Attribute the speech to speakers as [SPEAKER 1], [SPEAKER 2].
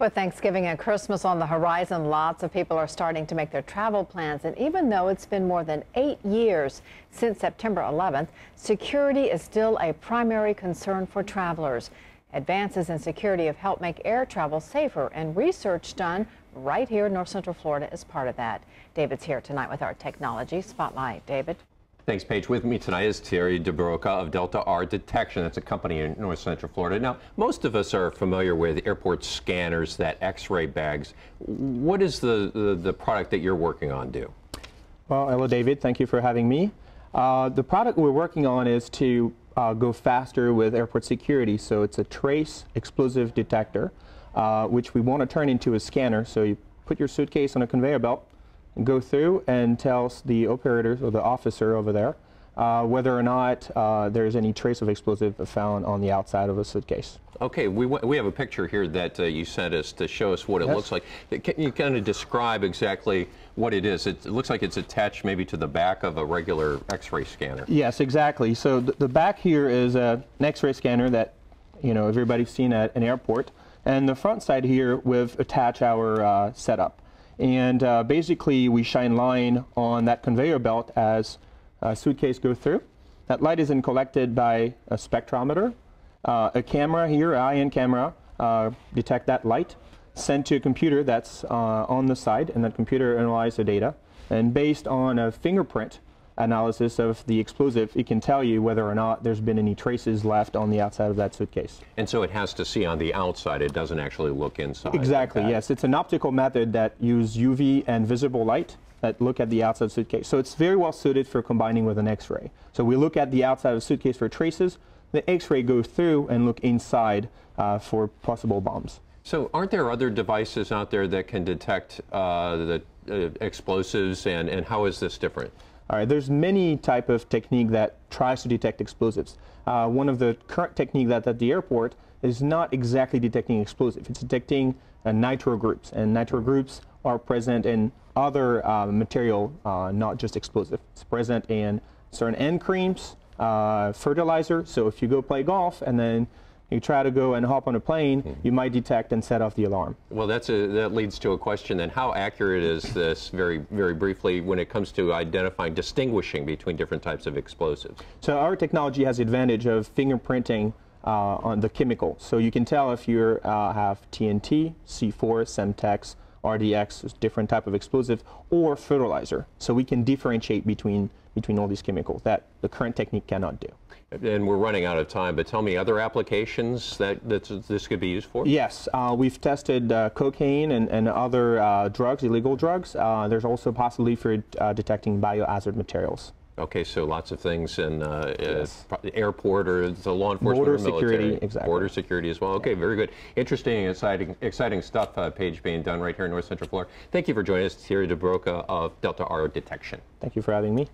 [SPEAKER 1] With Thanksgiving and Christmas on the horizon, lots of people are starting to make their travel plans. And even though it's been more than 8 years since September 11th, security is still a primary concern for travelers. Advances in security have helped make air travel safer, and research done right here in North Central Florida is part of that. David's here tonight with our technology spotlight. David.
[SPEAKER 2] Thanks, Paige. With me tonight is Thierry Dubroca of Delta R Detection. That's a company in North Central Florida. Now, most of us are familiar with airport scanners, that X-ray bags. What is the product that you're working on do?
[SPEAKER 3] Well, hello, David. Thank you for having me. The product we're working on is to go faster with airport security. So it's a trace explosive detector, which we want to turn into a scanner. So you put your suitcase on a conveyor belt, and go through and tells the operators or the officer over there whether or not there's any trace of explosive found on the outside of a suitcase.
[SPEAKER 2] Okay, we have a picture here that you sent us to show us what it looks like. Can you kind of describe exactly what it is? It looks like it's attached maybe to the back of a regular X-ray scanner.
[SPEAKER 3] Yes, exactly. So the back here is an X-ray scanner that everybody's seen at an airport, and the front side here we've attached our setup. And basically, we shine line on that conveyor belt as a suitcase goes through. That light is then collected by a spectrometer. A camera here, IN camera, detect that light, sent to a computer that's on the side, and that computer analyzes the data. And based on a fingerprint analysis of the explosive, it can tell you whether or not there's been any traces left on the outside of that suitcase.
[SPEAKER 2] And so it has to see on the outside, it doesn't actually look inside.
[SPEAKER 3] Exactly,
[SPEAKER 2] like
[SPEAKER 3] yes. It's an optical method that uses UV and visible light that look at the outside suitcase. So it's very well suited for combining with an X-ray. So we look at the outside of the suitcase for traces, the X-ray goes through and look inside for possible bombs.
[SPEAKER 2] So aren't there other devices out there that can detect the explosives, and how is this different?
[SPEAKER 3] All right, there's many type of technique that tries to detect explosives. One of the current technique that's at the airport is not exactly detecting explosive. It's detecting nitro groups, and nitro groups are present in other material, not just explosive. It's present in certain end creams, fertilizer. So if you go play golf and then you try to go and hop on a plane, you might detect and set off the alarm.
[SPEAKER 2] Well, that leads to a question then. How accurate is this, very briefly, when it comes to identifying, distinguishing between different types of explosives?
[SPEAKER 3] So our technology has the advantage of fingerprinting on the chemical. So you can tell if you have TNT, C4, Semtex, RDX, different type of explosive, or fertilizer. So we can differentiate between all these chemicals that the current technique cannot do.
[SPEAKER 2] And we're running out of time, but tell me other applications that this could be used for?
[SPEAKER 3] Yes, we've tested cocaine and other drugs, illegal drugs. There's also possibility for detecting biohazard materials.
[SPEAKER 2] Okay, so lots of things in airport or the law enforcement
[SPEAKER 3] border
[SPEAKER 2] or military.
[SPEAKER 3] Security, exactly.
[SPEAKER 2] Border security as well. Okay, very good. Interesting and exciting stuff, Paige, being done right here in North Central Florida. Thank you for joining us, Thierry Dubroca of Delta R Detection.
[SPEAKER 3] Thank you for having me.